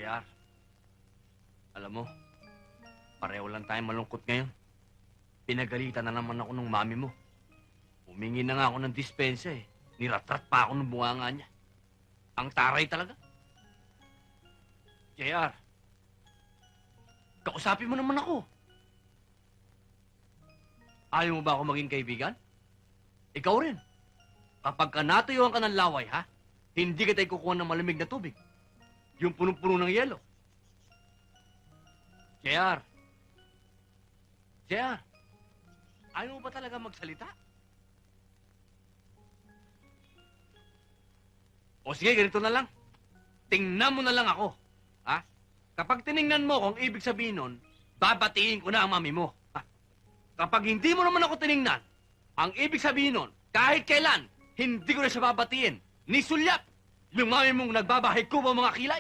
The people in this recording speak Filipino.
JR, alam mo, pareho lang tayo malungkot ngayon. Pinagalitan na naman ako ng mami mo. Humingi na nga ako ng dispensa eh. Niratrat pa ako ng bunganga niya. Ang taray talaga. JR, kausapin mo naman ako. Ayaw mo ba ako maging kaibigan? Ikaw rin. Kapag ka natuyuan ka ng laway, ha? Hindi kita ikukuha ng malamig na tubig. Yung punong-puno ng yelo. JR. JR. Ayaw mo ba talaga magsalita? O sige, ganito na lang. Tingnan mo na lang ako. Ha? Kapag tiningnan mo kung ibig sabihin nun, babatiin ko na ang mami mo. Ha? Kapag hindi mo naman ako tiningnan, ang ibig sabihin nun, kahit kailan, hindi ko na siya babatiin. Ni sulyap! Yung mami mong nagbabahay ko ba mga kilay?